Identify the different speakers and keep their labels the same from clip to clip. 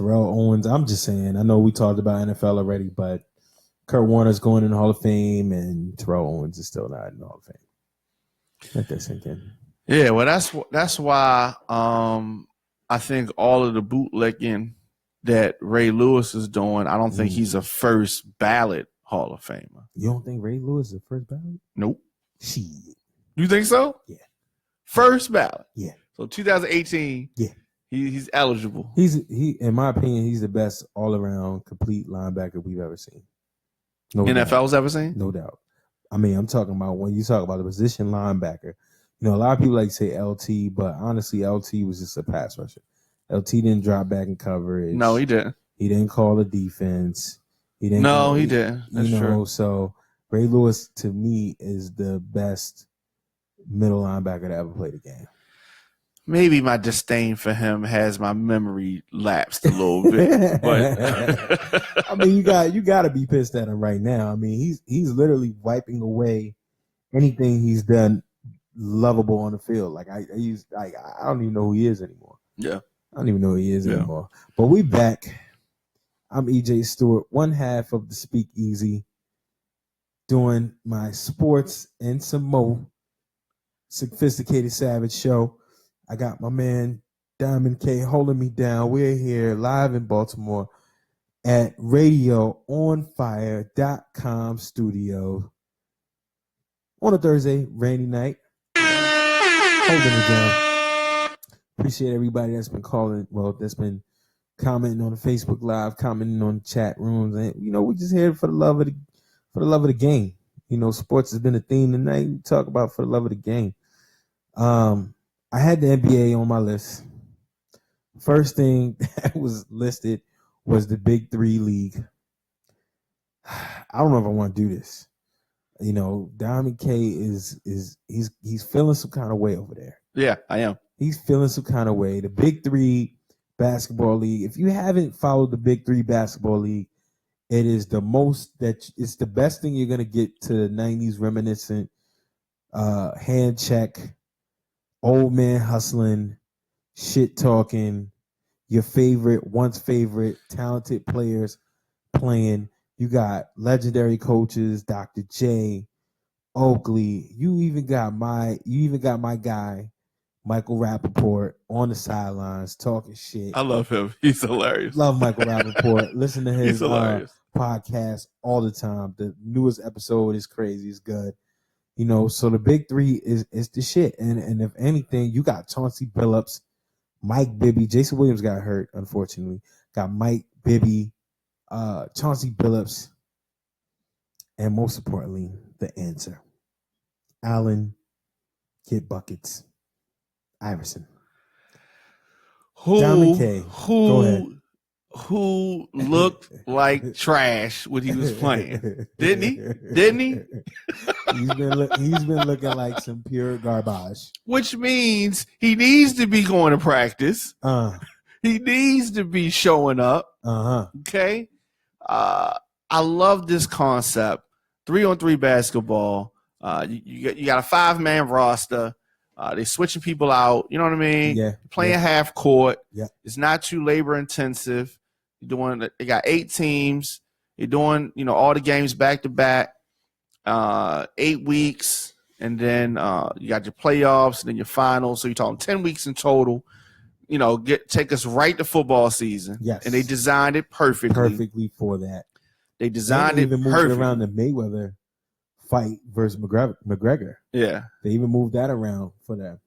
Speaker 1: Terrell Owens. I'm just saying. I know we talked about NFL already, but Kurt Warner's going in the Hall of Fame, and Terrell Owens is still not in the Hall of Fame. Let that sink in.
Speaker 2: Yeah, well, that's why I think all of the bootlegging that Ray Lewis is doing, I don't think he's a first ballot Hall of Famer.
Speaker 1: You don't think Ray Lewis is a first ballot?
Speaker 2: Nope.
Speaker 1: Shit.
Speaker 2: You think so?
Speaker 1: Yeah.
Speaker 2: First ballot.
Speaker 1: Yeah.
Speaker 2: So 2018.
Speaker 1: Yeah.
Speaker 2: He's eligible.
Speaker 1: He in my opinion, he's the best all around complete linebacker we've ever seen.
Speaker 2: No NFL's ever seen?
Speaker 1: No doubt. I mean, I'm talking about when you talk about the position linebacker. You know, a lot of people like to say LT, but honestly, LT was just a pass rusher. LT didn't drop back in coverage.
Speaker 2: No, he didn't.
Speaker 1: He didn't call the defense. He didn't.
Speaker 2: He didn't. That's true.
Speaker 1: So Ray Lewis to me is the best middle linebacker to ever play the game.
Speaker 2: Maybe my disdain for him has my memory lapsed a little bit, but
Speaker 1: I mean, you got to be pissed at him right now. I mean, he's literally wiping away anything he's done lovable on the field. Like I don't even know who he is anymore.
Speaker 2: Yeah,
Speaker 1: I don't even know who he is anymore. But we back. I'm EJ Stewart, one half of the SpeakEasy, doing my sports and some more sophisticated savage show. I got my man Diamond K holding me down. We're here live in Baltimore at radioonfire.com studio on a Thursday, rainy night. Holding it down. Appreciate everybody that's been calling. Well, that's been commenting on the Facebook Live, commenting on the chat rooms, and we just here for the love of the game. Sports has been a theme tonight. We talk about for the love of the game. I had the NBA on my list. First thing that was listed was the Big 3 league. I don't know if I want to do this. Diamond K he's feeling some kind of way over there.
Speaker 2: Yeah, I am.
Speaker 1: He's feeling some kind of way. The Big 3 basketball league. If you haven't followed the Big 3 basketball league, it is it's the best thing you're gonna get to the 90s reminiscent hand check. Old man hustling, shit talking, your once favorite, talented players playing. You got legendary coaches, Dr. J, Oakley. You even got my guy, Michael Rappaport, on the sidelines talking shit.
Speaker 2: I love him. He's hilarious.
Speaker 1: Love Michael Rappaport. Listen to his podcast all the time. The newest episode is crazy. It's good. So the Big 3 is the shit. And if anything, you got Chauncey Billups, Mike Bibby. Jason Williams got hurt, unfortunately. Got Mike Bibby, Chauncey Billups, and most importantly, the answer. Allen, Kid Buckets, Iverson. Diamond K. Go ahead.
Speaker 2: Who looked like trash when he was playing? Didn't he?
Speaker 1: He's been looking like some pure garbage.
Speaker 2: Which means he needs to be going to practice. He needs to be showing up. Okay. I love this concept. 3-on-3 basketball. You got a 5-man roster. They're switching people out. You know what I mean?
Speaker 1: Yeah.
Speaker 2: Playing half court.
Speaker 1: Yeah.
Speaker 2: It's not too labor intensive. They got 8 teams. You're doing, all the games back to back, 8 weeks, and then you got your playoffs and then your finals. So you're talking 10 weeks in total. Take us right to football season.
Speaker 1: Yes.
Speaker 2: And they designed it perfectly
Speaker 1: for that.
Speaker 2: They designed it
Speaker 1: even moved it around the Mayweather fight versus McGregor.
Speaker 2: Yeah.
Speaker 1: They even moved that around for them.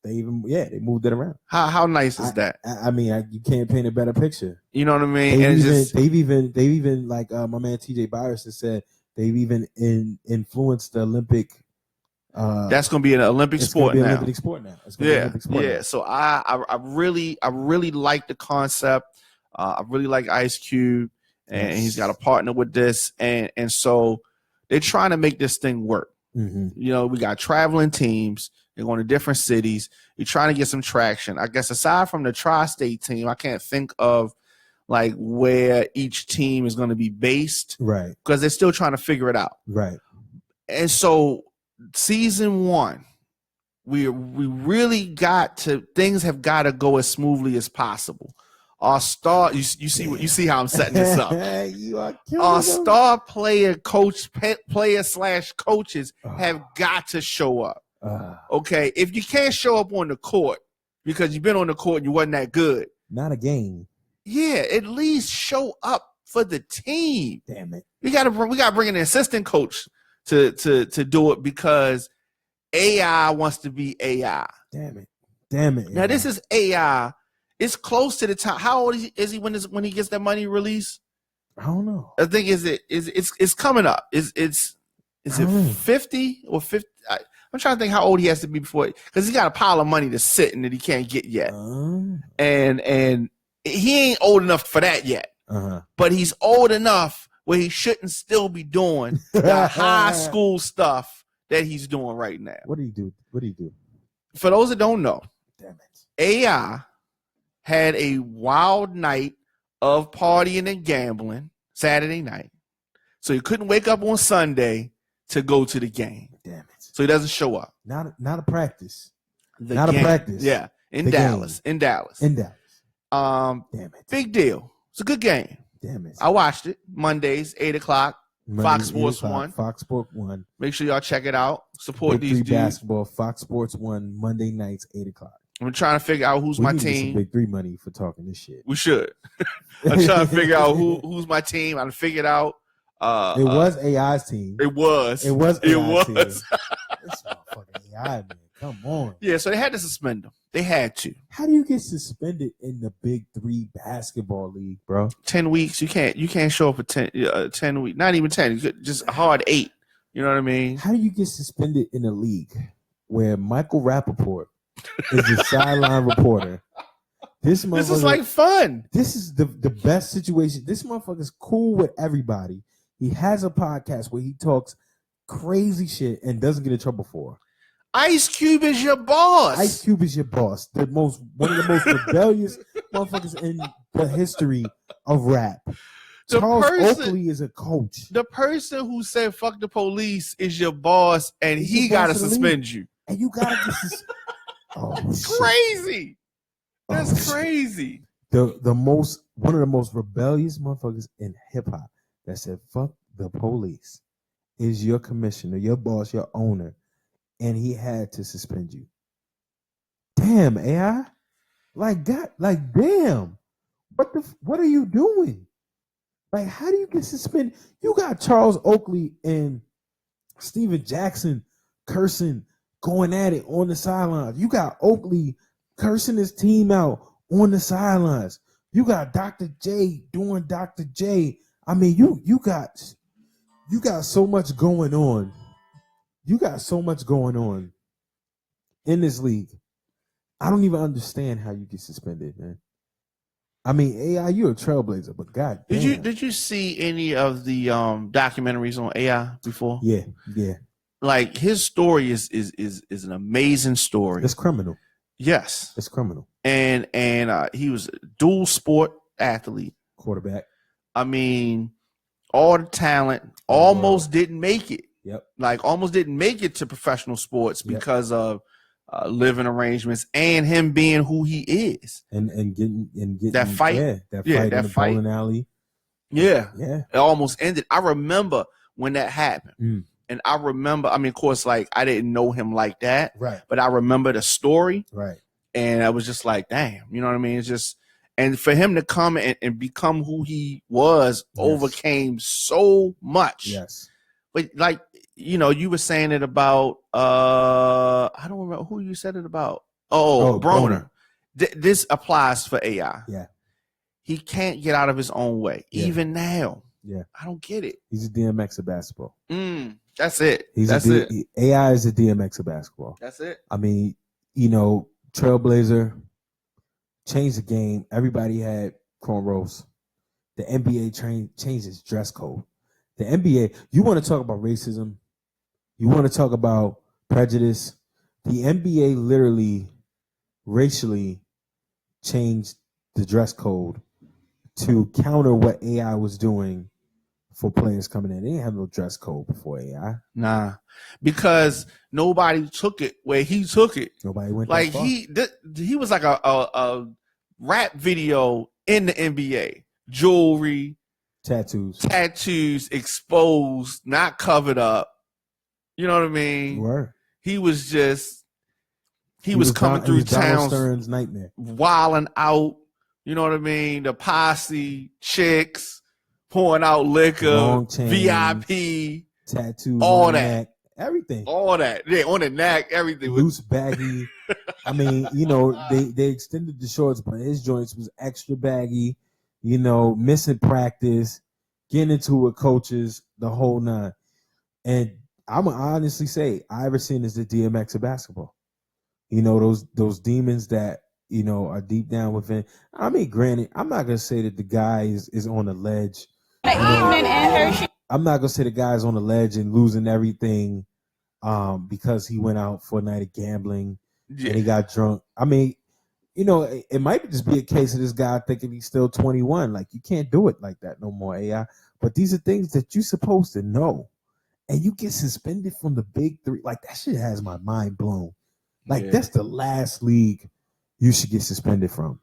Speaker 1: They moved it around.
Speaker 2: How nice is that?
Speaker 1: I mean, you can't paint a better picture.
Speaker 2: You know what I mean?
Speaker 1: They've even like my man TJ Byers has said, they've even influenced the Olympic.
Speaker 2: That's going to be an Olympic sport now.
Speaker 1: Olympic sport now.
Speaker 2: Yeah. So I really like the concept. I really like Ice Cube, and he's got a partner with this, and so they're trying to make this thing work.
Speaker 1: Mm-hmm.
Speaker 2: We got traveling teams. They're going to different cities. You're trying to get some traction. I guess aside from the tri-state team, I can't think of like where each team is going to be based.
Speaker 1: Right.
Speaker 2: Because they're still trying to figure it out.
Speaker 1: Right.
Speaker 2: And so season 1, we really things have got to go as smoothly as possible. our star. You see how I'm setting this up.
Speaker 1: You are killing
Speaker 2: Our
Speaker 1: them.
Speaker 2: star player, coaches have got to show up. Okay, if you can't show up on the court because you've been on the court and you wasn't that good,
Speaker 1: not a game.
Speaker 2: Yeah, at least show up for the team.
Speaker 1: Damn it,
Speaker 2: we gotta bring an assistant coach to do it because AI wants to be AI.
Speaker 1: Damn it.
Speaker 2: Now
Speaker 1: AI.
Speaker 2: this is AI. It's close to the time. How old is he when he gets that money released?
Speaker 1: I don't know.
Speaker 2: I think it's coming up. Is it 50 or 50? I'm trying to think how old he has to be before, because he's got a pile of money to sit and that he can't get yet, and he ain't old enough for that yet. But he's old enough where he shouldn't still be doing the high school stuff that he's doing right now.
Speaker 1: What do you do?
Speaker 2: For those that don't know,
Speaker 1: damn it,
Speaker 2: AI had a wild night of partying and gambling Saturday night, so he couldn't wake up on Sunday to go to the game.
Speaker 1: Damn it!
Speaker 2: So he doesn't show up.
Speaker 1: Not a practice.
Speaker 2: A practice. Yeah, in Dallas. In Dallas.
Speaker 1: Damn it!
Speaker 2: Big deal. It's a good game.
Speaker 1: Damn it!
Speaker 2: I watched it Mondays, 8:00. Fox Sports 1.
Speaker 1: Fox Sports 1.
Speaker 2: Make sure y'all check it out. Support
Speaker 1: Big
Speaker 2: these
Speaker 1: 3
Speaker 2: dudes.
Speaker 1: basketball. Fox Sports 1 Monday nights 8:00.
Speaker 2: I'm trying to figure out who's my team.
Speaker 1: Big 3 money for talking this shit.
Speaker 2: We should. I'm trying to figure out who's my team. I figured out.
Speaker 1: It was AI's team.
Speaker 2: It was.
Speaker 1: Team. This motherfucking AI, man. Come on.
Speaker 2: Yeah, so they had to suspend them. They had to.
Speaker 1: How do you get suspended in the Big 3 basketball league, bro?
Speaker 2: 10 weeks. You can't show up for 10 weeks. Not even 10. Just a hard 8. You know what I mean?
Speaker 1: How do you get suspended in a league where Michael Rappaport is the sideline reporter? This is
Speaker 2: like fun.
Speaker 1: This is the best situation. This motherfucker's cool with everybody. He has a podcast where he talks crazy shit and doesn't get in trouble for.
Speaker 2: Ice Cube is your boss.
Speaker 1: Ice Cube is your boss. One of the most rebellious motherfuckers in the history of rap. Charles Oakley is a coach.
Speaker 2: The person who said "fuck the police" is your boss, and he got to suspend you.
Speaker 1: And you got to get
Speaker 2: crazy. That's crazy.
Speaker 1: One of the most rebellious motherfuckers in hip hop that said "fuck the police" is your commissioner, your boss, your owner, and he had to suspend you. Damn, AI, damn, what are you doing? Like, how do you get suspended? You got Charles Oakley and Steven Jackson cursing, going at it on the sidelines. You got Oakley cursing his team out on the sidelines. You got Dr. J doing Dr. J. I mean, you got so much going on. You got so much going on in this league. I don't even understand how you get suspended, man. I mean, AI, you're a trailblazer, but god damn.
Speaker 2: Did you see any of the documentaries on AI before?
Speaker 1: Yeah.
Speaker 2: Like, his story is an amazing story.
Speaker 1: It's criminal.
Speaker 2: Yes,
Speaker 1: it's criminal.
Speaker 2: And he was a dual sport athlete,
Speaker 1: quarterback.
Speaker 2: I mean, all the talent, almost didn't make it.
Speaker 1: Yep.
Speaker 2: Like, almost didn't make it to professional sports because of living arrangements and him being who he is,
Speaker 1: and getting
Speaker 2: that fight,
Speaker 1: in the bowling alley.
Speaker 2: Yeah, it almost ended. I remember when that happened, and I remember. I mean, of course, like, I didn't know him like that,
Speaker 1: right?
Speaker 2: But I remember the story,
Speaker 1: right?
Speaker 2: And I was just like, damn, you know what I mean? It's just, and for him to come and become who he was, overcame so much.
Speaker 1: Yes,
Speaker 2: but like, you know, you were saying it about I don't remember who you said it about. Broner. This applies for AI.
Speaker 1: Yeah,
Speaker 2: he can't get out of his own way, even now.
Speaker 1: Yeah,
Speaker 2: I don't get it.
Speaker 1: He's a DMX of basketball.
Speaker 2: That's it.
Speaker 1: AI is a DMX of basketball.
Speaker 2: That's it.
Speaker 1: I mean, you know, trailblazer, changed the game. Everybody had cornrows. The NBA changed its dress code. The NBA, you want to talk about racism? You want to talk about prejudice? The NBA literally racially changed the dress code to counter what AI was doing for players coming in. They didn't have no dress code before AI.
Speaker 2: Nah, because nobody took it where he took it.
Speaker 1: Nobody went
Speaker 2: like
Speaker 1: that far.
Speaker 2: He was like a rap video in the NBA. Jewelry,
Speaker 1: tattoos
Speaker 2: exposed, not covered up. You know what I mean?
Speaker 1: Word.
Speaker 2: He was coming through town,
Speaker 1: Stern's nightmare,
Speaker 2: wilding out. You know what I mean? The posse, chicks, pouring out liquor,
Speaker 1: long chains,
Speaker 2: VIP,
Speaker 1: tattoos,
Speaker 2: all
Speaker 1: on
Speaker 2: that,
Speaker 1: the neck, everything,
Speaker 2: all that. Yeah, on the neck, everything.
Speaker 1: Loose, baggy. I mean, they extended the shorts, but his joints was extra baggy. Missing practice, getting into it with coaches, the whole nine. And I'm gonna honestly say, Iverson is the DMX of basketball. Those demons that are deep down within. I mean, granted, I'm not gonna say that the guy is on the ledge. I'm not gonna say the guy's on the ledge and losing everything because he went out for a night of gambling and he got drunk. I mean, it might just be a case of this guy thinking he's still 21. Like, you can't do it like that no more, AI. But these are things that you're supposed to know. And you get suspended from the Big 3. Like, that shit has my mind blown. Like, that's the last league you should get suspended from.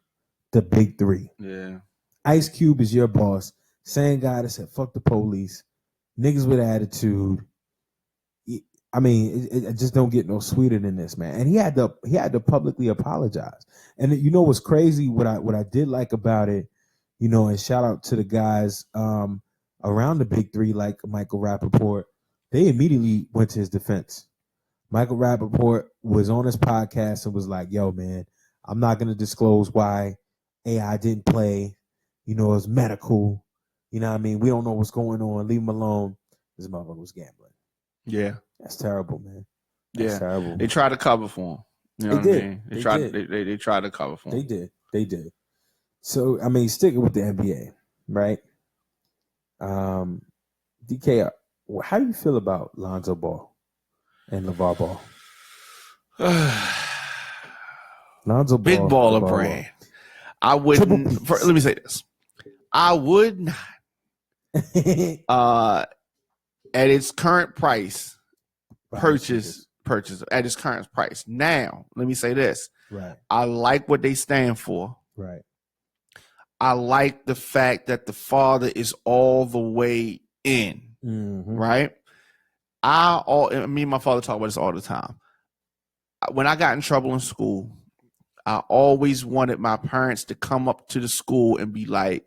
Speaker 1: The Big 3.
Speaker 2: Yeah.
Speaker 1: Ice Cube is your boss. Same guy that said, fuck the police. Niggas with attitude. I mean, it just don't get no sweeter than this, man. And he had to publicly apologize. And what's crazy? What I did like about it, and shout out to the guys around the Big 3, like Michael Rappaport. They immediately went to his defense. Michael Rappaport was on his podcast and was like, "Yo, man, I'm not gonna disclose why AI didn't play. It was medical. You know what I mean? We don't know what's going on. Leave him alone. This motherfucker was gambling."
Speaker 2: Yeah.
Speaker 1: That's terrible, man. That's terrible.
Speaker 2: They tried to cover for him. You know what I mean? They tried to cover for him.
Speaker 1: They did. So, I mean, sticking with the NBA, right? DK, how do you feel about Lonzo Ball and LeVar Ball? Lonzo Ball,
Speaker 2: big baller brand. I wouldn't. Let me say this. I would not. At its current price, purchase at its current price. Now, let me say this.
Speaker 1: Right.
Speaker 2: I like what they stand for.
Speaker 1: Right.
Speaker 2: I like the fact that the father is all the way in.
Speaker 1: Mm-hmm.
Speaker 2: Right. Me and my father talk about this all the time. When I got in trouble in school, I always wanted my parents to come up to the school and be like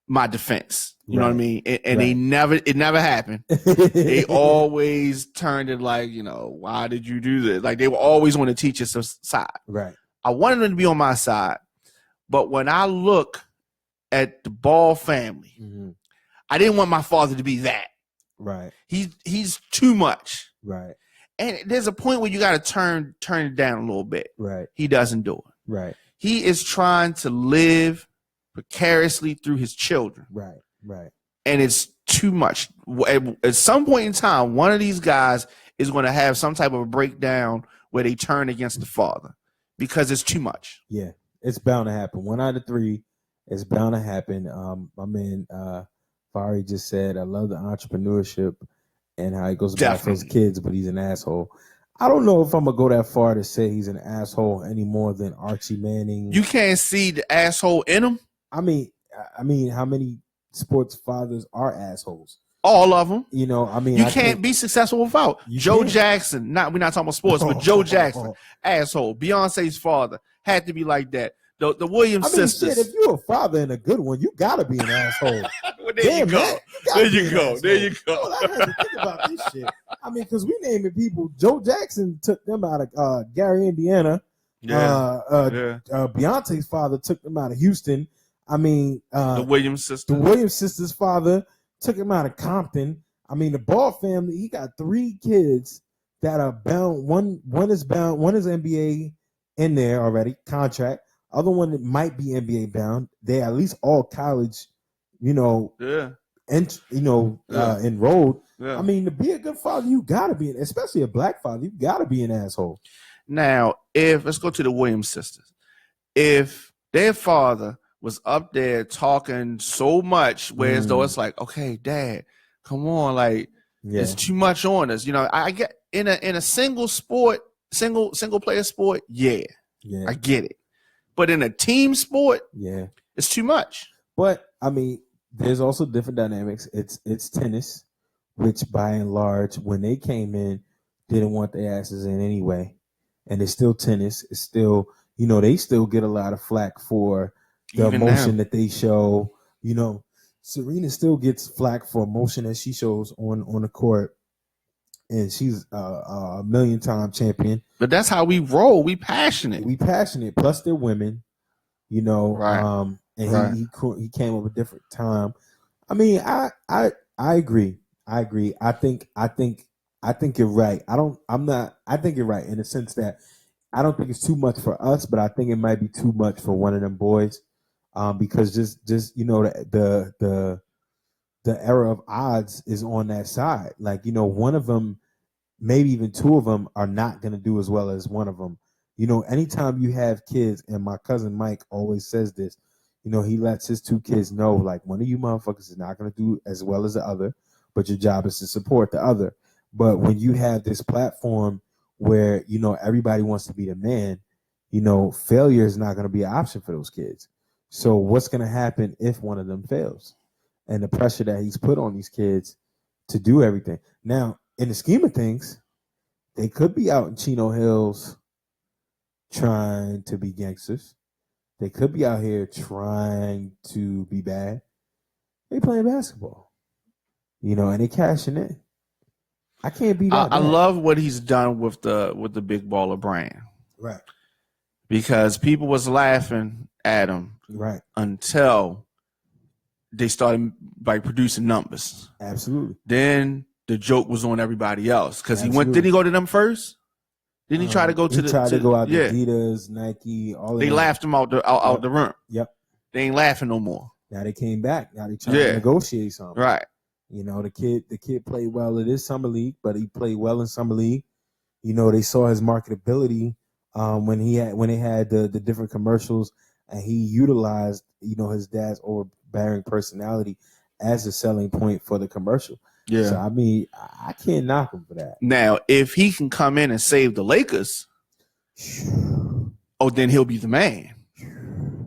Speaker 2: my defense. You know what I mean? And it never happened. They always turned it like, why did you do this? Like, they were always on the teacher's side.
Speaker 1: Right.
Speaker 2: I wanted them to be on my side. But when I look at the Ball family, I didn't want my father to be that.
Speaker 1: Right.
Speaker 2: He's too much.
Speaker 1: Right.
Speaker 2: And there's a point where you got to turn it down a little bit.
Speaker 1: Right.
Speaker 2: He doesn't do it.
Speaker 1: Right.
Speaker 2: He is trying to live precariously through his children.
Speaker 1: Right. Right.
Speaker 2: And it's too much. At some point in time, one of these guys is going to have some type of a breakdown where they turn against the father because it's too much.
Speaker 1: Yeah, it's bound to happen. 1 out of 3, it's bound to happen. My man Fari just said, I love the entrepreneurship and how he goes back for his kids, but he's an asshole. I don't know if I'm going to go that far to say he's an asshole any more than Archie Manning.
Speaker 2: You can't see the asshole in him?
Speaker 1: I mean, how many sports fathers are assholes?
Speaker 2: All of them.
Speaker 1: You
Speaker 2: can't be successful without Joe Jackson. We're not talking about sports, but Joe Jackson, asshole. Beyonce's father had to be like that. The Williams sisters.
Speaker 1: Shit, if you're a father and a good one, you gotta be an asshole.
Speaker 2: Well, there you go. There you go.
Speaker 1: Well, I had to think about this shit. I mean, because we naming people. Joe Jackson took them out of Gary, Indiana. Beyonce's father took them out of Houston. I mean,
Speaker 2: the Williams sisters.
Speaker 1: The Williams sisters' father took him out of Compton. I mean, the Ball family. He got 3 kids that are bound. One is bound. One is NBA in there already, contract. Other one that might be NBA bound. They at least all college, enrolled. Yeah. I mean, to be a good father, you gotta be, especially a black father, you gotta be an asshole.
Speaker 2: Now, let's go to the Williams sisters. If their father was up there talking so much, whereas though it's like, okay, Dad, come on, like it's too much on us. I get in a single player sport, I get it. But in a team sport, It's too much.
Speaker 1: But I mean, there's also different dynamics. It's tennis, which by and large, when they came in, didn't want their asses in anyway, and it's still tennis. It's still, they still get a lot of flack for the
Speaker 2: Even
Speaker 1: emotion
Speaker 2: now.
Speaker 1: that they show. Serena still gets flack for emotion that she shows on the court, and she's a million-time champion.
Speaker 2: But that's how we roll. We passionate.
Speaker 1: Plus, they're women.
Speaker 2: Right.
Speaker 1: And
Speaker 2: Right.
Speaker 1: he came up a different time. I mean, I agree. I think you're right. I think you're right in the sense that I don't think it's too much for us, but I think it might be too much for one of them boys. Because just the era of odds is on that side. Like, one of them, maybe even two of them are not going to do as well as one of them. Anytime you have kids, and my cousin Mike always says this, he lets his two kids know, like, one of you motherfuckers is not going to do as well as the other, but your job is to support the other. But when you have this platform where, everybody wants to be the man, failure is not going to be an option for those kids. So what's going to happen if one of them fails? And the pressure that he's put on these kids to do everything. Now, in the scheme of things, they could be out in Chino Hills trying to be gangsters. They could be out here trying to be bad. They playing basketball, and they cashing in. I can't beat that.
Speaker 2: I love what he's done with the Big Baller brand,
Speaker 1: right?
Speaker 2: Because people was laughing at him,
Speaker 1: right,
Speaker 2: until they started by producing numbers.
Speaker 1: Absolutely.
Speaker 2: Then the joke was on everybody else because he went. Didn't he go to them first? Didn't he try to go to
Speaker 1: Adidas, Nike, all of
Speaker 2: They
Speaker 1: them.
Speaker 2: laughed him out the room.
Speaker 1: Yep.
Speaker 2: They ain't laughing no more.
Speaker 1: Now they came back. Now they trying to negotiate something.
Speaker 2: Right.
Speaker 1: The kid played well in his summer league, but he played well in summer league. They saw his marketability when they had the different commercials, and he utilized his dad's overbearing personality as a selling point for the commercial.
Speaker 2: Yeah.
Speaker 1: So I mean, I can't knock him for that.
Speaker 2: Now, if he can come in and save the Lakers, then he'll be the man.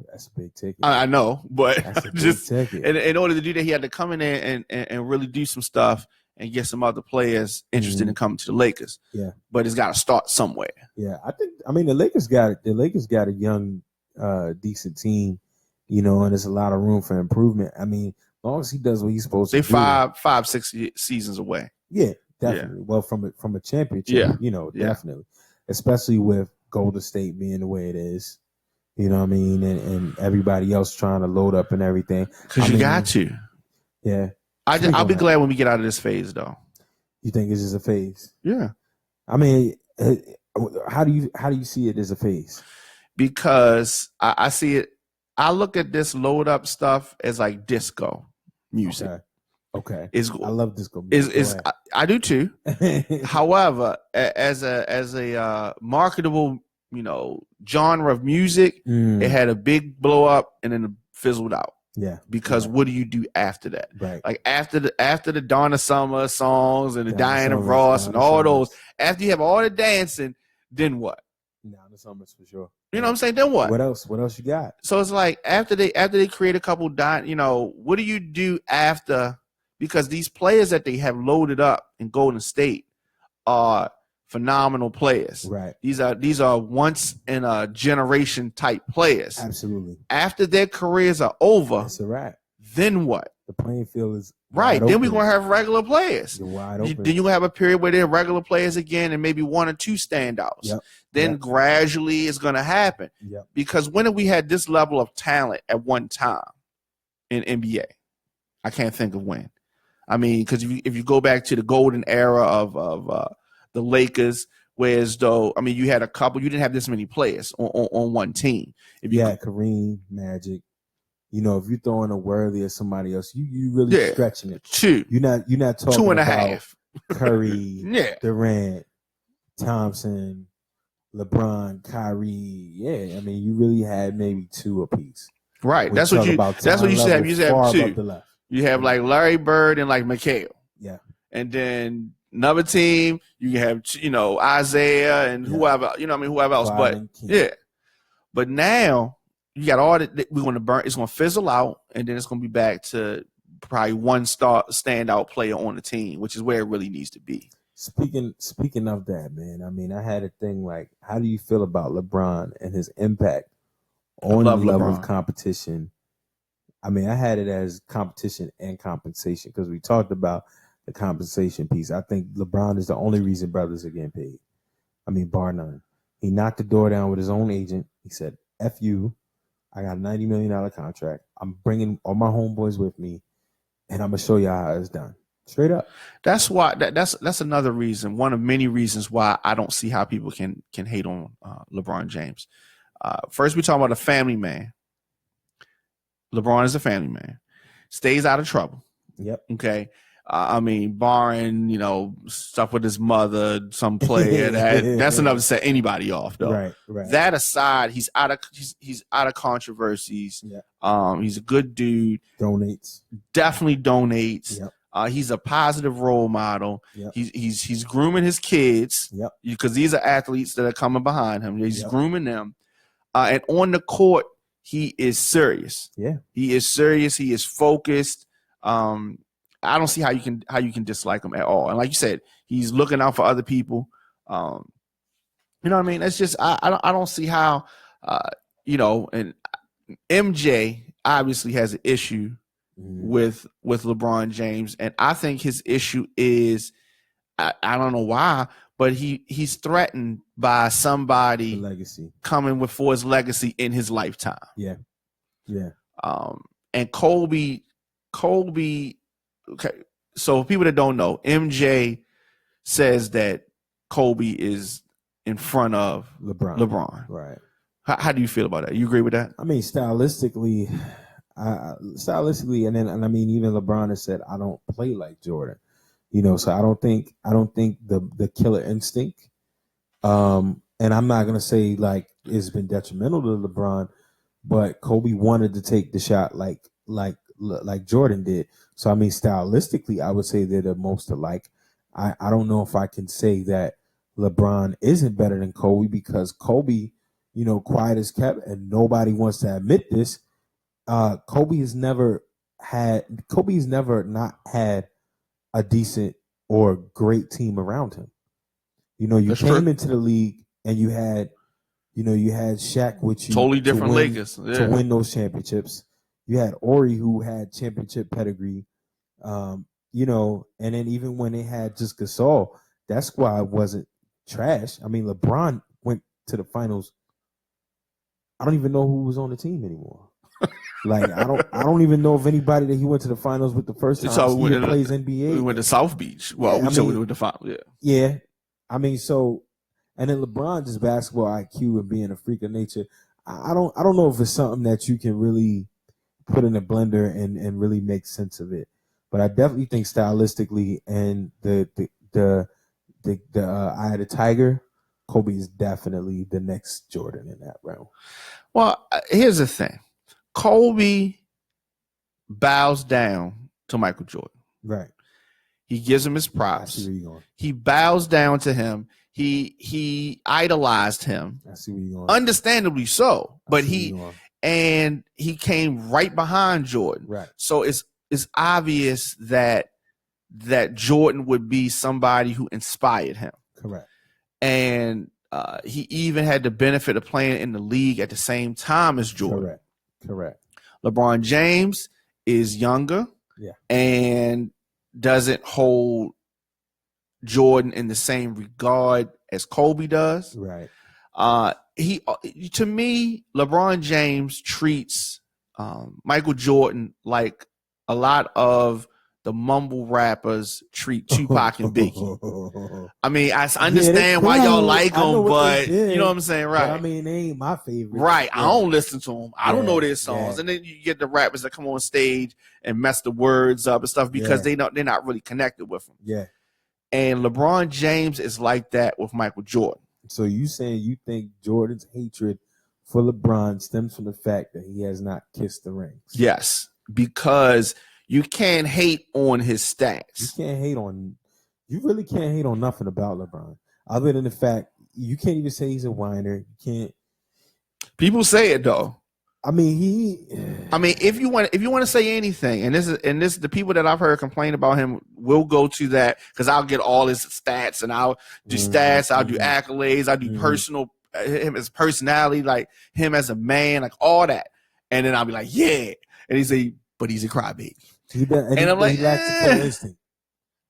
Speaker 1: That's a big ticket.
Speaker 2: I know, but
Speaker 1: that's a
Speaker 2: just
Speaker 1: big ticket.
Speaker 2: In order to do that, he had to come in there and really do some stuff and get some other players interested in coming to the Lakers.
Speaker 1: Yeah.
Speaker 2: But it's got to start somewhere.
Speaker 1: Yeah, I mean the Lakers got a young, decent team, and there's a lot of room for improvement. I mean, as long as he does what he's supposed to do.
Speaker 2: They 5-6 seasons away.
Speaker 1: Yeah, definitely. Yeah. Well, from a championship,
Speaker 2: yeah.
Speaker 1: Definitely. Especially with Golden State being the way it is. You know what I mean? And everybody else trying to load up and everything.
Speaker 2: Because you got to.
Speaker 1: Yeah.
Speaker 2: I'll be glad when we get out of this phase, though.
Speaker 1: You think it's just a phase?
Speaker 2: Yeah.
Speaker 1: I mean, how do you see it as a phase?
Speaker 2: Because I see it. I look at this load up stuff as like disco music.
Speaker 1: Okay. I love disco
Speaker 2: music. I do too. However, as a marketable, genre of music, it had a big blow up and then it fizzled out.
Speaker 1: Yeah.
Speaker 2: Because what do you do after that?
Speaker 1: Right.
Speaker 2: Like after the Donna Summer songs and the Diana Ross and all those, after you have all the dancing, then what?
Speaker 1: Donna Summers for sure.
Speaker 2: You know what I'm saying? Then what?
Speaker 1: What else? What else you got?
Speaker 2: So it's like after they create a couple, what do you do after? Because these players that they have loaded up in Golden State are phenomenal players.
Speaker 1: Right.
Speaker 2: These are once in a generation type players.
Speaker 1: Absolutely.
Speaker 2: After their careers are over,
Speaker 1: that's a wrap.
Speaker 2: Then what?
Speaker 1: The playing field is
Speaker 2: right. Then we're gonna have regular players.
Speaker 1: You're wide open.
Speaker 2: Then you have a period where they're regular players again, and maybe one or two standouts.
Speaker 1: Yep.
Speaker 2: Then gradually it's gonna happen.
Speaker 1: Yep.
Speaker 2: Because when have we had this level of talent at one time in NBA? I can't think of when. I mean, because if you go back to the golden era of the Lakers, whereas though, I mean, you had a couple, you didn't have this many players on one team.
Speaker 1: If you had Kareem, Magic, if you're throwing a Worthy or somebody else, you really stretching it.
Speaker 2: You're
Speaker 1: not talking
Speaker 2: 2.5.
Speaker 1: Curry, Durant, Thompson, LeBron, Kyrie. Yeah, I mean, you really had maybe two apiece.
Speaker 2: Right. That's what you should have. You should have two. You have like Larry Bird and like McHale.
Speaker 1: Yeah.
Speaker 2: And then another team, you have, Isaiah and whoever, whoever else. But But now you got all that we're going to burn. It's going to fizzle out, and then it's going to be back to probably one star standout player on the team, which is where it really needs to be.
Speaker 1: Speaking of that, man, I mean, I had a thing like, how do you feel about LeBron and his impact on the level of competition? I mean, I had it as competition and compensation because we talked about the compensation piece. I think LeBron is the only reason brothers are getting paid. I mean, bar none. He knocked the door down with his own agent. He said, F you. I got a $90 million contract. I'm bringing all my homeboys with me, and I'm going to show y'all how it's done. Straight up.
Speaker 2: That's why that's another reason, one of many reasons why I don't see how people can hate on LeBron James. First, we talk about a family man. LeBron is a family man. Stays out of trouble.
Speaker 1: Yep.
Speaker 2: Okay. I mean, barring, stuff with his mother, some player that's enough to set anybody off, though.
Speaker 1: Right.
Speaker 2: That aside, he's out of controversies.
Speaker 1: Yeah.
Speaker 2: He's a good dude. Definitely donates.
Speaker 1: Yep.
Speaker 2: He's a positive role model.
Speaker 1: Yep.
Speaker 2: He's grooming his kids.
Speaker 1: Yep.
Speaker 2: Because these are athletes that are coming behind him. He's grooming them. And on the court, he is serious.
Speaker 1: Yeah.
Speaker 2: He is serious. He is focused. I don't see how you can dislike him at all. And like you said, he's looking out for other people. You know what I mean? It's just I don't see how and MJ obviously has an issue with LeBron James, and I think his issue is I don't know why, but he's threatened by somebody coming for his legacy in his lifetime.
Speaker 1: Yeah.
Speaker 2: And Kobe. Okay, so people that don't know, MJ says that Kobe is in front of LeBron.
Speaker 1: Right.
Speaker 2: How do you feel about that? You agree with that?
Speaker 1: I mean, stylistically, and I mean, even LeBron has said, I don't play like Jordan. So I don't think the killer instinct. And I'm not gonna say like it's been detrimental to LeBron, but Kobe wanted to take the shot like Jordan did. So, I mean, stylistically, I would say they're the most alike. I don't know if I can say that LeBron isn't better than Kobe because Kobe, quiet as kept, and nobody wants to admit this. Kobe has never not had a decent or great team around him. You came into the league and you had Shaq with you.
Speaker 2: Totally different Lakers.
Speaker 1: To win those championships. You had Ori, who had championship pedigree, and then even when they had just Gasol, that squad wasn't trash. I mean, LeBron went to the finals. I don't even know who was on the team anymore. Like, I don't even know if anybody that he went to the finals with the first time he plays NBA.
Speaker 2: We went to South Beach. Well, we went to finals. Yeah.
Speaker 1: Yeah. I mean, and then LeBron just basketball IQ and being a freak of nature. I don't know if it's something that you can really put in a blender and really make sense of it. But I definitely think stylistically and the Eye of the Tiger, Kobe is definitely the next Jordan in that realm.
Speaker 2: Well, here's the thing. Kobe bows down to Michael Jordan.
Speaker 1: Right.
Speaker 2: He gives him his props. I see where you're going. He bows down to him. He idolized him.
Speaker 1: I see where you're going.
Speaker 2: Understandably so. But he came right behind Jordan.
Speaker 1: Right.
Speaker 2: So it's obvious that Jordan would be somebody who inspired him.
Speaker 1: Correct.
Speaker 2: And he even had the benefit of playing in the league at the same time as Jordan.
Speaker 1: Correct.
Speaker 2: LeBron James is younger.
Speaker 1: Yeah.
Speaker 2: And doesn't hold Jordan in the same regard as Kobe does.
Speaker 1: Right.
Speaker 2: To me, LeBron James treats Michael Jordan like a lot of the mumble rappers treat Tupac and Biggie. I mean, I understand why y'all like them, but you know what I'm saying, right?
Speaker 1: But I mean, they ain't my favorite.
Speaker 2: Right. Yeah. I don't listen to them. I don't know their songs. Yeah. And then you get the rappers that come on stage and mess the words up and stuff because they're not really connected with them.
Speaker 1: Yeah.
Speaker 2: And LeBron James is like that with Michael Jordan.
Speaker 1: So you saying you think Jordan's hatred for LeBron stems from the fact that he has not kissed the rings?
Speaker 2: Yes, because you can't hate on his stats.
Speaker 1: You really can't hate on nothing about LeBron other than the fact you can't even say he's a whiner. You can't.
Speaker 2: People say it though.
Speaker 1: I mean,
Speaker 2: if you want to say anything, and this the people that I've heard complain about him will go to that, because I'll get all his stats and I'll do stats, I'll do accolades, I'll do personal, him as personality, like him as a man, like all that, and then I'll be like, yeah, and he say, but he's a crybaby, and I'm like,
Speaker 1: he lacks the killer instinct.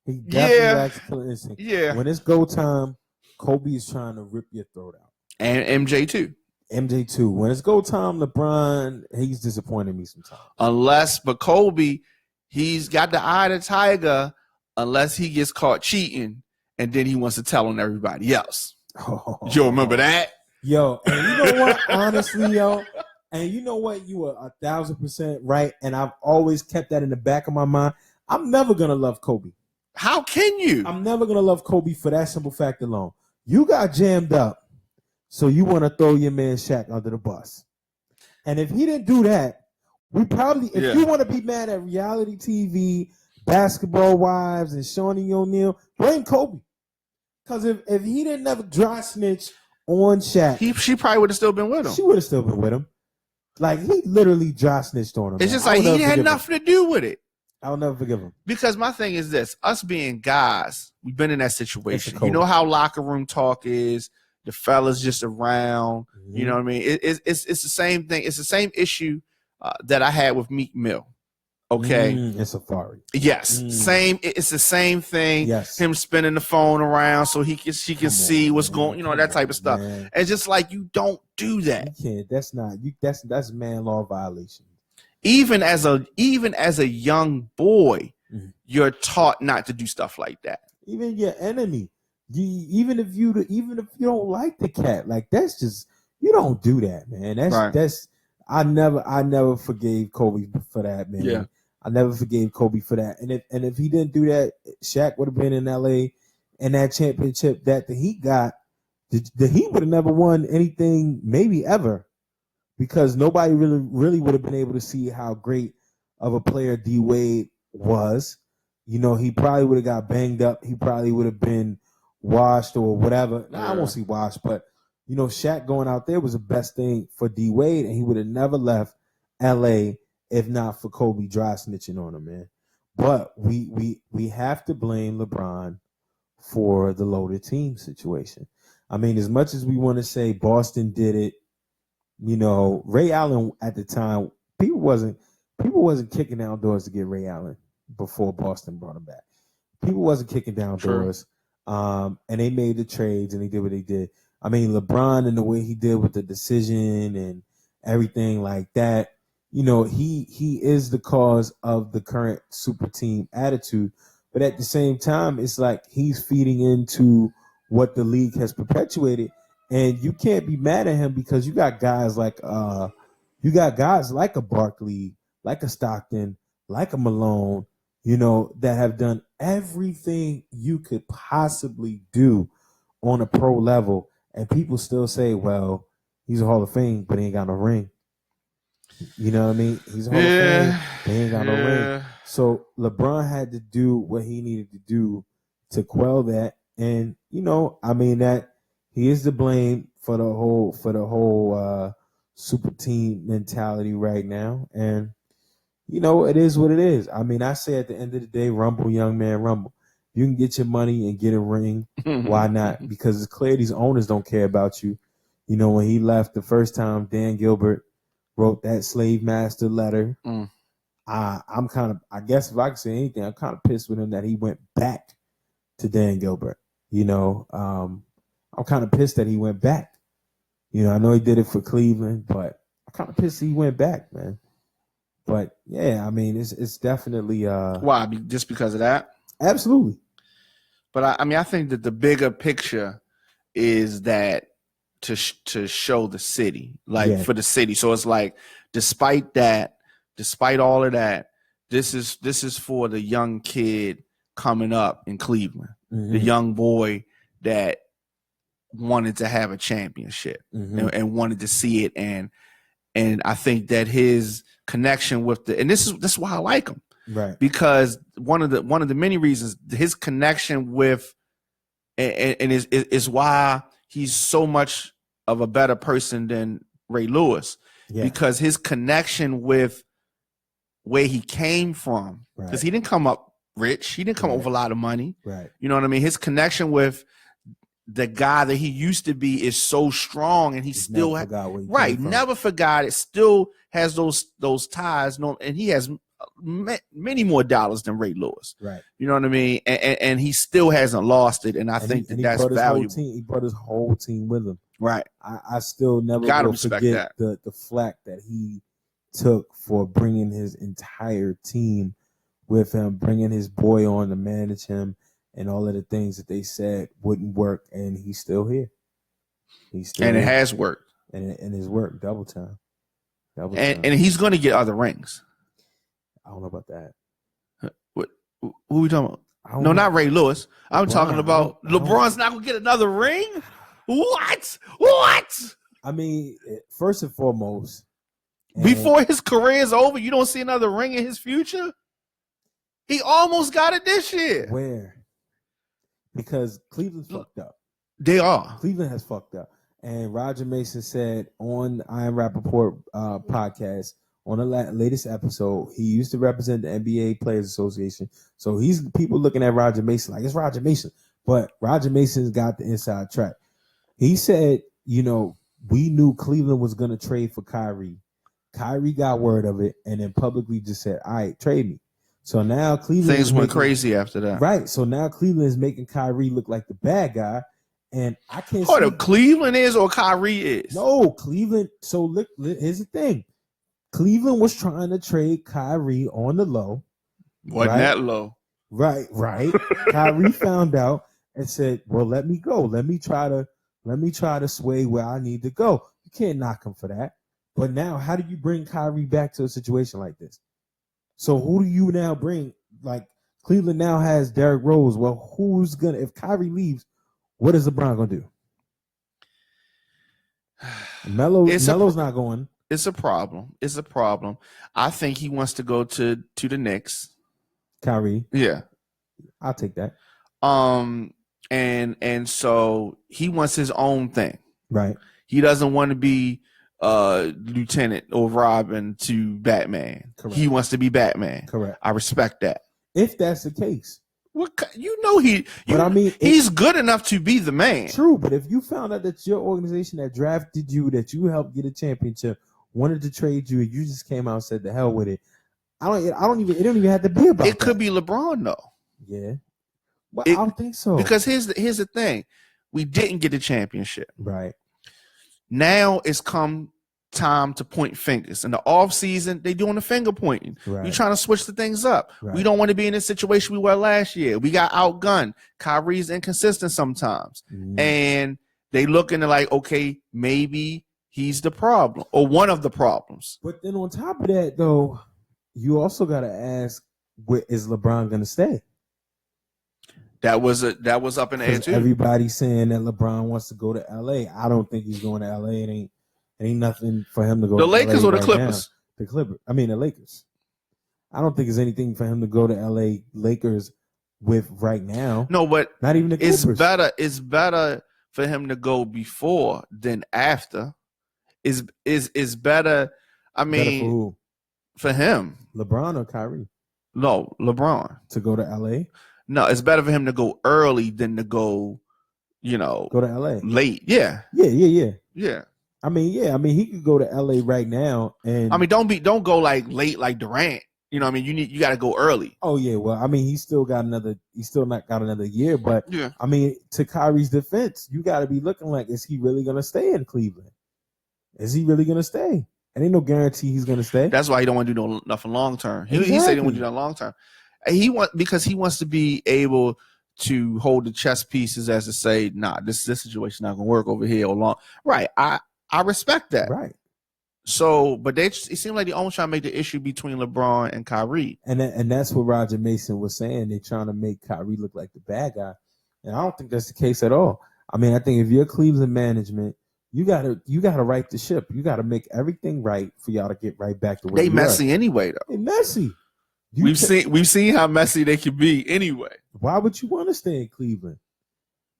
Speaker 1: He definitely lacks the killer instinct.
Speaker 2: Yeah.
Speaker 1: When it's go time, Kobe is trying to rip your throat out,
Speaker 2: and MJ too.
Speaker 1: MJ too. When it's go time, LeBron, he's disappointed me sometimes.
Speaker 2: But Kobe, he's got the eye of the tiger unless he gets caught cheating, and then he wants to tell on everybody else.
Speaker 1: Oh.
Speaker 2: You remember that?
Speaker 1: Yo, and you know what? Honestly, yo, and you know what? You are 1,000% right, and I've always kept that in the back of my mind. I'm never gonna love Kobe.
Speaker 2: How can you?
Speaker 1: I'm never gonna love Kobe for that simple fact alone. You got jammed up. So you want to throw your man Shaq under the bus. And if he didn't do that, we probably, if you want to be mad at reality TV, Basketball Wives, and Shawnee O'Neal, blame Kobe. Because if he didn't never dry snitch on Shaq,
Speaker 2: she probably would have still been with him.
Speaker 1: She would have still been with him. Like, he literally dry snitched on him.
Speaker 2: It's just like he had nothing to do with it.
Speaker 1: I'll never forgive him.
Speaker 2: Because my thing is this, us being guys, we've been in that situation. You know how locker room talk is. The fellas just around, you know what I mean? It's the same thing. It's the same issue that I had with Meek Mill. Okay,
Speaker 1: it's Safari.
Speaker 2: Yes, same. It's the same thing.
Speaker 1: Yes,
Speaker 2: him spinning the phone around so she can see what's going. You know, that type of stuff. Man. It's just like, you don't do that.
Speaker 1: You can't. That's not. That's man law violation.
Speaker 2: Even as a young boy, you're taught not to do stuff like that.
Speaker 1: Even your enemy. Even if you don't like the cat, like, that's just, you don't do that, man. That's I never forgave Kobe for that, man.
Speaker 2: Yeah.
Speaker 1: I never forgave Kobe for that. And if he didn't do that, Shaq would have been in LA, and that championship that the Heat got, the Heat would have never won anything, maybe ever, because nobody really would have been able to see how great of a player D Wade was. You know, he probably would have got banged up. He probably would have been washed or whatever. I won't see washed, but, you know, Shaq going out there was the best thing for D Wade, and he would have never left LA if not for Kobe dry snitching on him, man. But we have to blame LeBron for the loaded team situation. I mean, as much as we want to say Boston did it, you know, Ray Allen at the time, people wasn't kicking down doors to get Ray Allen before Boston brought him back. People wasn't kicking down doors. And they made the trades and they did what they did. I mean, LeBron and the way he did with the decision and everything like that, you know, he is the cause of the current super team attitude. But at the same time, it's like he's feeding into what the league has perpetuated. And you can't be mad at him because you got guys like a Barkley, like a Stockton, like a Malone, you know, that have done everything you could possibly do on a pro level. And people still say, well, he's a Hall of Fame, but he ain't got no ring. You know what I mean? He's a Hall of Fame, but he ain't got no ring. So LeBron had to do what he needed to do to quell that. And, you know, I mean, that he is to blame for the whole super team mentality right now. And, you know, it is what it is. I mean, I say at the end of the day, rumble, young man, rumble. You can get your money and get a ring. Why not? Because it's clear these owners don't care about you. You know, when he left the first time, Dan Gilbert wrote that slave master letter. I'm kind of, I guess if I can say anything, I'm kind of pissed with him that he went back to Dan Gilbert. You know, I'm kind of pissed that he went back. You know, I know he did it for Cleveland, but I'm kind of pissed he went back, man. But yeah, I mean, it's definitely
Speaker 2: why? Just because of that?
Speaker 1: Absolutely.
Speaker 2: But I mean, I think that the bigger picture is that to show the city, like for the city. So it's like, despite all of that, this is for the young kid coming up in Cleveland, the young boy that wanted to have a championship and wanted to see it, and I think that his connection with this is why I like him,
Speaker 1: right? Because
Speaker 2: one of the many reasons, his connection with and is why he's so much of a better person than Ray Lewis, because his connection with where he came from, because he didn't come up rich, he didn't come up with a lot of money.
Speaker 1: Right.
Speaker 2: You know what I mean? His connection with the guy that he used to be is so strong, and he still never forgot it. Still has those ties. And he has many more dollars than Ray Lewis.
Speaker 1: Right.
Speaker 2: You know what I mean? And he still hasn't lost it. And I think that's valuable.
Speaker 1: He brought his whole team with him.
Speaker 2: Right.
Speaker 1: I still never will forget the flack that he took for bringing his entire team with him, bringing his boy on to manage him, and all of the things that they said wouldn't work, and he's still here.
Speaker 2: It has worked.
Speaker 1: And it's worked double time.
Speaker 2: And he's going to get other rings.
Speaker 1: I don't know about that.
Speaker 2: Who are we talking about? No, not Ray Lewis. I'm talking about LeBron's not going to get another ring? What?
Speaker 1: I mean, first and foremost,
Speaker 2: before his career is over, you don't see another ring in his future? He almost got it this year.
Speaker 1: Where? Because Cleveland's fucked up.
Speaker 2: They are.
Speaker 1: Cleveland has fucked up. And Roger Mason said on I Am Rappaport podcast, on the latest episode, he used to represent the NBA Players Association. So people looking at Roger Mason like, it's Roger Mason. But Roger Mason's got the inside track. He said, we knew Cleveland was going to trade for Kyrie. Kyrie got word of it and then publicly just said, all right, trade me. So now Cleveland
Speaker 2: went crazy after that.
Speaker 1: Right. So now Cleveland is making Kyrie look like the bad guy. And I can't
Speaker 2: see Cleveland is or Kyrie is.
Speaker 1: No, Cleveland. So look, here's the thing. Cleveland was trying to trade Kyrie on the low.
Speaker 2: Wasn't that low?
Speaker 1: Right. Kyrie found out and said, well, let me go. Let me try to sway where I need to go. You can't knock him for that. But now, how do you bring Kyrie back to a situation like this? So who do you now bring? Like, Cleveland now has Derrick Rose. Well, if Kyrie leaves, what is LeBron going to do? Melo's not going.
Speaker 2: It's a problem. I think he wants to go to the Knicks.
Speaker 1: Kyrie.
Speaker 2: Yeah.
Speaker 1: I'll take that.
Speaker 2: And so he wants his own thing.
Speaker 1: Right.
Speaker 2: He doesn't want to be Lieutenant or Robin to Batman.
Speaker 1: Correct.
Speaker 2: He wants to be Batman.
Speaker 1: Correct.
Speaker 2: I respect that.
Speaker 1: If that's the case.
Speaker 2: He's good enough to be the man.
Speaker 1: True, but if you found out that your organization that drafted you, that you helped get a championship, wanted to trade you, and you just came out and said the hell with it, it don't even have to be about
Speaker 2: it. Could be LeBron though.
Speaker 1: Yeah. Well, I don't think so.
Speaker 2: Because here's the thing. We didn't get a championship.
Speaker 1: Right.
Speaker 2: Now it's come time to point fingers. In the off season, they doing the finger pointing.
Speaker 1: Right.
Speaker 2: You're trying to switch the things up.
Speaker 1: Right.
Speaker 2: We don't want to be in this situation we were last year. We got outgunned. Kyrie's inconsistent sometimes. And they looking at like, okay, maybe he's the problem or one of the problems.
Speaker 1: But then on top of that, though, you also got to ask, where is LeBron going to stay?
Speaker 2: That was up in the air too.
Speaker 1: Everybody's saying that LeBron wants to go to LA. I don't think he's going to LA. It ain't nothing for him to go.
Speaker 2: The
Speaker 1: to
Speaker 2: Lakers
Speaker 1: LA
Speaker 2: or the
Speaker 1: right
Speaker 2: Clippers?
Speaker 1: Now. The Clippers. I mean the Lakers. I don't think there's anything for him to go to LA Lakers with right now.
Speaker 2: No, but
Speaker 1: not even the Clippers.
Speaker 2: It's better for him to go before than after. Is better. I mean,
Speaker 1: better for who?
Speaker 2: For him.
Speaker 1: LeBron or Kyrie?
Speaker 2: No, LeBron.
Speaker 1: To go to LA?
Speaker 2: No, it's better for him to go early than to go,
Speaker 1: go to LA
Speaker 2: late. Yeah.
Speaker 1: Yeah. I mean, he could go to LA right now, and
Speaker 2: I mean, don't go like late like Durant. You know what I mean? You got to go early.
Speaker 1: Oh yeah. Well, I mean, he's still not got another year, but
Speaker 2: yeah.
Speaker 1: I mean, to Kyrie's defense, you got to be looking like, is he really going to stay in Cleveland? Is he really going to stay? And ain't no guarantee he's going to stay.
Speaker 2: That's why he don't want to do nothing long term.
Speaker 1: Exactly.
Speaker 2: He said he don't want to do nothing long term. Because he wants to be able to hold the chess pieces as to say, nah, this situation not gonna work over here or long. Right. I respect that.
Speaker 1: Right.
Speaker 2: So, but it seemed like they almost trying to make the issue between LeBron and Kyrie.
Speaker 1: And that's what Roger Mason was saying. They're trying to make Kyrie look like the bad guy. And I don't think that's the case at all. I mean, I think if you're Cleveland management, you gotta right the ship. You gotta make everything right for y'all to get right back to where
Speaker 2: they messy anyway though.
Speaker 1: They messy.
Speaker 2: We've seen how messy they can be anyway.
Speaker 1: Why would you want to stay in Cleveland?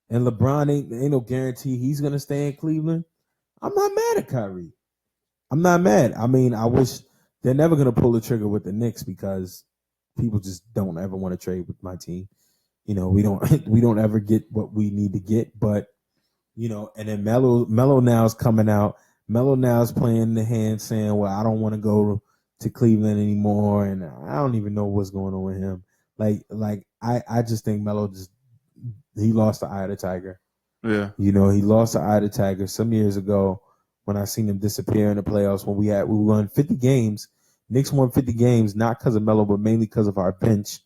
Speaker 1: And LeBron ain't no guarantee he's gonna stay in Cleveland. I'm not mad at Kyrie. I'm not mad. I mean, I wish they're never gonna pull the trigger with the Knicks because people just don't ever want to trade with my team. You know, we don't ever get what we need to get, but you know, and then Melo now is coming out. Melo now is playing the hand saying, well, I don't want to go to Cleveland anymore, and I don't even know what's going on with him. I just think Melo he lost the eye of the tiger.
Speaker 2: Yeah.
Speaker 1: You know, he lost the eye of the tiger some years ago when I seen him disappear in the playoffs when we won 50 games. Knicks won 50 games, not because of Melo, but mainly because of our bench.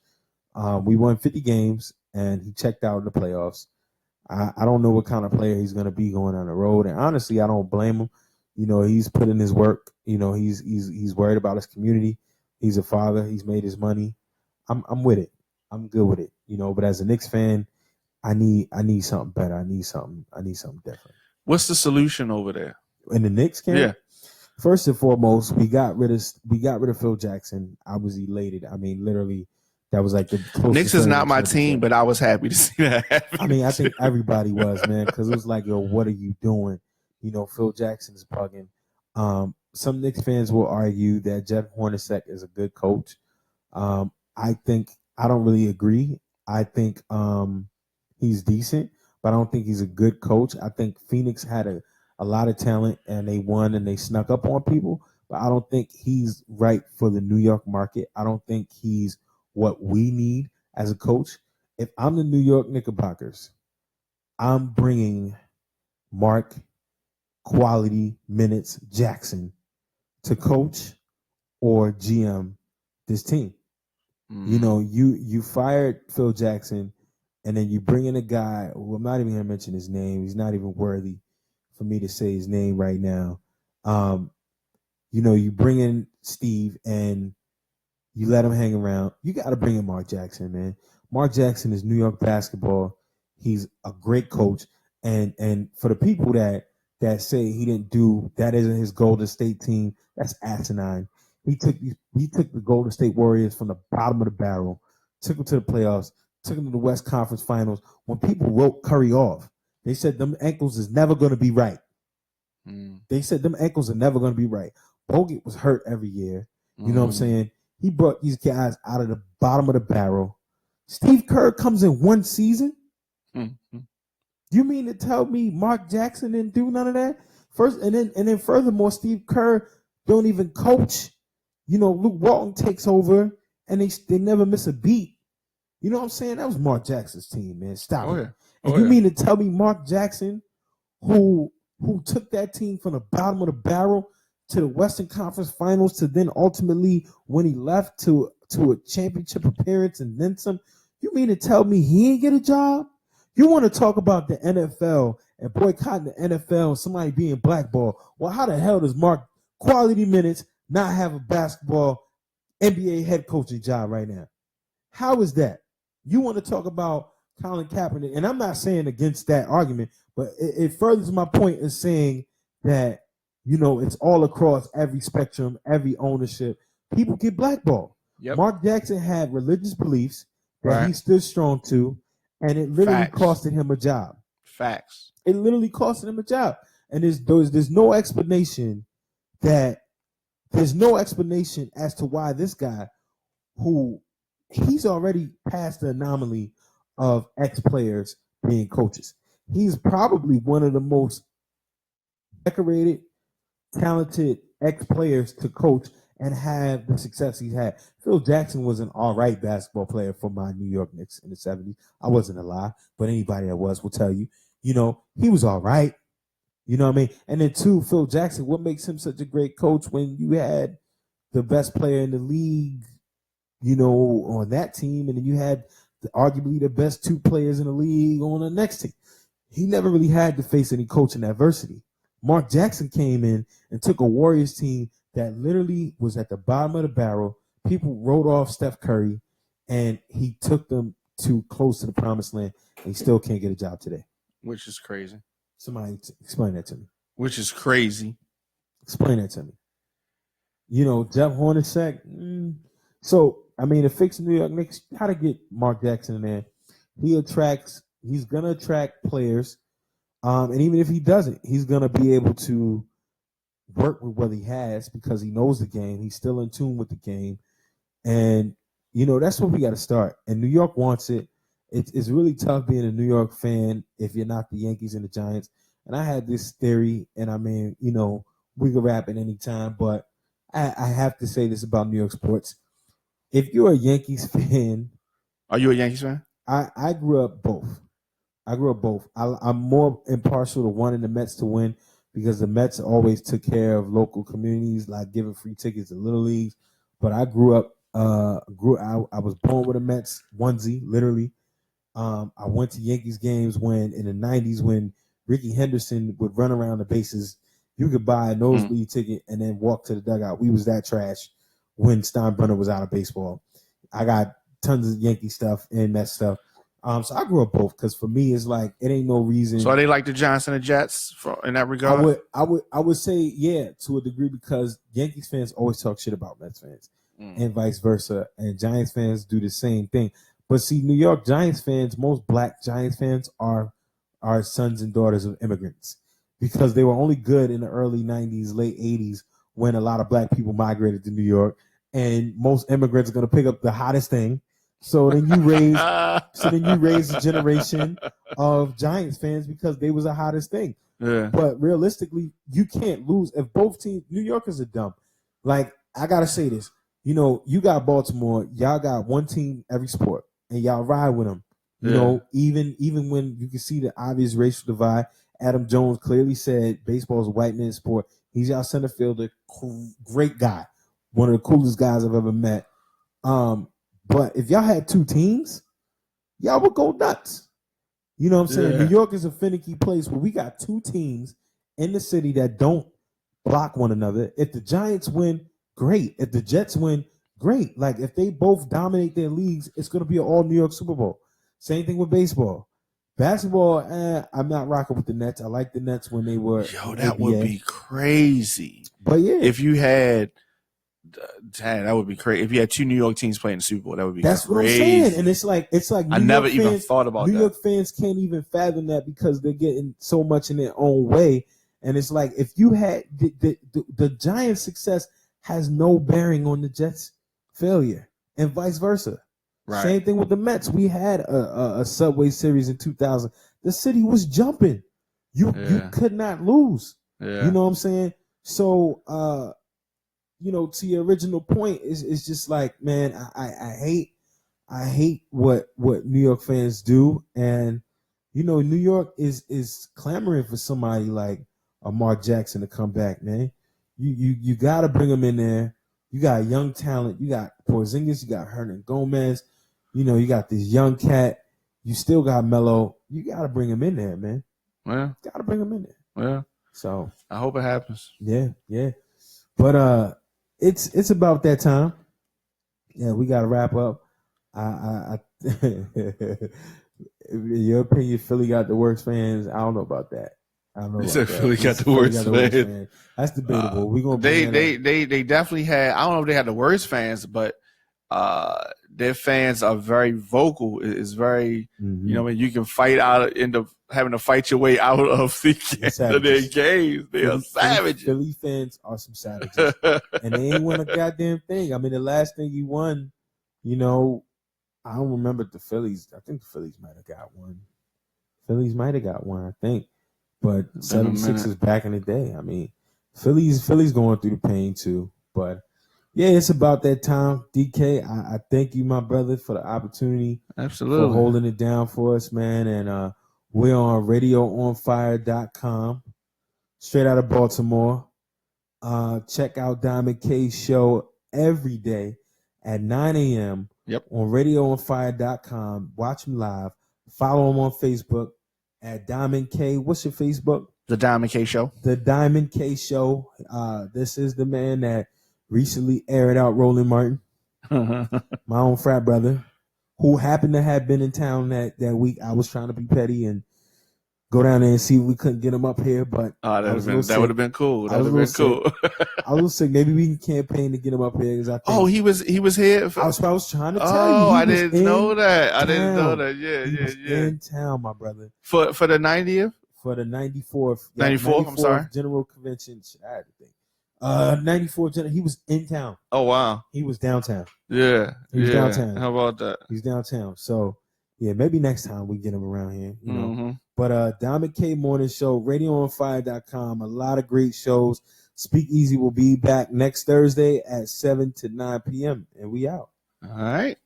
Speaker 1: We won 50 games, and he checked out in the playoffs. I don't know what kind of player he's going to be going on the road, and honestly, I don't blame him. You know, he's put in his work. You know, he's worried about his community. He's a father. He's made his money. I'm with it. I'm good with it. You know, but as a Knicks fan, I need something better. I need something different.
Speaker 2: What's the solution over there
Speaker 1: in the Knicks camp?
Speaker 2: Yeah.
Speaker 1: First and foremost, we got rid of Phil Jackson. I was elated. I mean, literally, that was like the closest.
Speaker 2: Knicks is not my team, but I was happy to see that happen.
Speaker 1: I mean, I think everybody was, man, because it was like, yo, what are you doing? You know, Phil Jackson is bugging. Some Knicks fans will argue that Jeff Hornacek is a good coach. I don't really agree. I think he's decent, but I don't think he's a good coach. I think Phoenix had a lot of talent, and they won, and they snuck up on people, but I don't think he's right for the New York market. I don't think he's what we need as a coach. If I'm the New York Knickerbockers, I'm bringing Mark Quality Minutes Jackson to coach or GM this team. You know, you fired Phil Jackson, and then you bring in a guy who I'm not even going to mention his name. He's not even worthy for me to say his name right now. You know, you bring in Steve and you let him hang around. You got to bring in Mark Jackson, man. Mark Jackson is New York basketball. He's a great coach. And for the people that say he didn't do, that isn't his Golden State team, that's asinine. He took the Golden State Warriors from the bottom of the barrel, took them to the playoffs, took them to the West Conference Finals. When people wrote Curry off, they said them ankles is never going to be right. They said them ankles are never going to be right. Bogut was hurt every year. You know what I'm saying? He brought these guys out of the bottom of the barrel. Steve Kerr comes in one season. You mean to tell me Mark Jackson didn't do none of that? First, and then furthermore, Steve Kerr don't even coach. You know, Luke Walton takes over, and they never miss a beat. You know what I'm saying? That was Mark Jackson's team, man. Stop it. And you mean to tell me Mark Jackson, who took that team from the bottom of the barrel to the Western Conference Finals, to then ultimately, when he left, to a championship appearance and then some, you mean to tell me he ain't get a job? You want to talk about the NFL and boycotting the NFL and somebody being blackballed? Well, how the hell does Mark Quality Minutes not have a basketball NBA head coaching job right now? How is that? You want to talk about Colin Kaepernick, and I'm not saying against that argument, but it furthers my point in saying that, you know, it's all across every spectrum, every ownership. People get blackballed. Yep. Mark Jackson had religious beliefs that he stood strong to, and it literally costed him a job.
Speaker 2: Facts.
Speaker 1: It literally costed him a job. And there's no explanation as to why this guy, who he's already past the anomaly of ex-players being coaches. He's probably one of the most decorated, talented ex-players to coach and have the success he's had. Phil Jackson was an all right basketball player for my New York Knicks in the 70s. I wasn't alive, but anybody that was will tell you, you know, he was all right. You know what I mean? And then two, Phil Jackson, what makes him such a great coach when you had the best player in the league, you know, on that team, and then you had arguably the best two players in the league on the next team. He never really had to face any coaching adversity. Mark Jackson came in and took a Warriors team that literally was at the bottom of the barrel. People wrote off Steph Curry, and he took them too close to the promised land, and he still can't get a job today.
Speaker 2: Which is crazy.
Speaker 1: Somebody explain that to me.
Speaker 2: Which is crazy.
Speaker 1: Explain that to me. You know, Jeff Hornacek. So, I mean, to fix the New York Knicks, how to get Mark Jackson in there? He's going to attract players. And even if he doesn't, he's going to be able to, work with what he has because he knows the game. He's still in tune with the game. And, that's where we got to start. And New York wants it. It's really tough being a New York fan if you're not the Yankees and the Giants. And I had this theory, and I mean, we could rap at any time, but I have to say this about New York sports. If you're a Yankees fan,
Speaker 2: are you a Yankees fan?
Speaker 1: I grew up both. I'm more impartial to wanting the Mets to win because the Mets always took care of local communities, like giving free tickets to little leagues. But I grew up, I was born with a Mets onesie, literally. I went to Yankees games in the 90s when Ricky Henderson would run around the bases. You could buy a nosebleed ticket and then walk to the dugout. We was that trash when Steinbrenner was out of baseball. I got tons of Yankee stuff and Mets stuff. So I grew up both because for me it's like it ain't no reason.
Speaker 2: So are they like the Giants and the Jets in that regard?
Speaker 1: I would say yeah to a degree because Yankees fans always talk shit about Mets fans and vice versa, and Giants fans do the same thing. But see, New York Giants fans, most black Giants fans are sons and daughters of immigrants because they were only good in the early 90s, late 80s when a lot of black people migrated to New York, and most immigrants are going to pick up the hottest thing. So then you raise a generation of Giants fans because they was the hottest thing.
Speaker 2: Yeah.
Speaker 1: But realistically, you can't lose if both teams. New Yorkers are dumb. Like I gotta say this, you got Baltimore. Y'all got one team every sport, and y'all ride with them. Even when you can see the obvious racial divide. Adam Jones clearly said baseball is a white man's sport. He's y'all center fielder, great guy, one of the coolest guys I've ever met. But if y'all had two teams, y'all would go nuts. You know what I'm saying?
Speaker 2: Yeah.
Speaker 1: New York is a finicky place where we got two teams in the city that don't block one another. If the Giants win, great. If the Jets win, great. Like if they both dominate their leagues, it's going to be an all New York Super Bowl. Same thing with baseball. Basketball, I'm not rocking with the Nets. I like the Nets when they were.
Speaker 2: Yo, that would be crazy.
Speaker 1: But yeah,
Speaker 2: if you had. That would be crazy. If you had two New York teams playing the Super Bowl, that would be
Speaker 1: That's
Speaker 2: crazy.
Speaker 1: What I'm saying. And it's like
Speaker 2: I never even thought about that.
Speaker 1: New York fans can't even fathom that because they're getting so much in their own way. And it's like if you had the Giants' success has no bearing on the Jets' failure, and vice versa.
Speaker 2: Right.
Speaker 1: Same thing with the Mets. We had a Subway Series in 2000. The city was jumping. You could not lose.
Speaker 2: Yeah.
Speaker 1: You know what I'm saying? So to your original point, it's just like, man, I hate what New York fans do, and New York is clamoring for somebody like a Mark Jackson to come back, man. You got to bring him in there. You got young talent. You got Porzingis. You got Hernan Gomez. You got this young cat. You still got Melo. You got to bring him in there, man.
Speaker 2: Yeah,
Speaker 1: got to bring him in there.
Speaker 2: Yeah.
Speaker 1: So
Speaker 2: I hope it happens.
Speaker 1: Yeah. But it's about that time. Yeah, we got to wrap up. In your opinion, Philly got the worst fans. I don't know about that. I don't know.
Speaker 2: You said Philly got the worst fans.
Speaker 1: That's debatable. We gonna
Speaker 2: they definitely had. I don't know if they had the worst fans, but their fans are very vocal. It's very you can fight end up having to fight your way out of their games. They are savages.
Speaker 1: Philly fans are some savages, and they ain't won a goddamn thing. I mean, the last thing he won, I don't remember the Phillies. I think the Phillies might have got one. I think. But 76 is back in the day. I mean, Philly's going through the pain too. But yeah, it's about that time. DK, I thank you, my brother, for the opportunity.
Speaker 2: Absolutely.
Speaker 1: For holding it down for us, man. And we're on radioonfire.com, straight out of Baltimore. Check out Diamond K's show every day at 9 a.m.
Speaker 2: Yep.
Speaker 1: On radioonfire.com. Watch him live. Follow him on Facebook at Diamond K. What's your Facebook?
Speaker 2: The Diamond K Show.
Speaker 1: The Diamond K Show. This is the man that recently aired out Roland Martin, my own frat brother, who happened to have been in town that week. I was trying to be petty and go down there and see if we couldn't get him up here, but
Speaker 2: that would have been cool. That would have been cool.
Speaker 1: I was sick. Maybe we can campaign to get him up here.
Speaker 2: He was here.
Speaker 1: I was trying to tell you.
Speaker 2: I didn't know that. Yeah.
Speaker 1: In town, my brother.
Speaker 2: For the 90th?
Speaker 1: For the 94th.
Speaker 2: 94th, I'm sorry.
Speaker 1: General Convention. I had to think. 94. He was in town.
Speaker 2: Oh wow.
Speaker 1: He was downtown.
Speaker 2: Yeah.
Speaker 1: He was downtown.
Speaker 2: How about that?
Speaker 1: He's downtown. So yeah, maybe next time we get him around here, you know. But Diamond K Morning Show, radioonfire.com, a lot of great shows. SpeakEasy will be back next Thursday at 7 to 9 p.m. and we out.
Speaker 2: All right.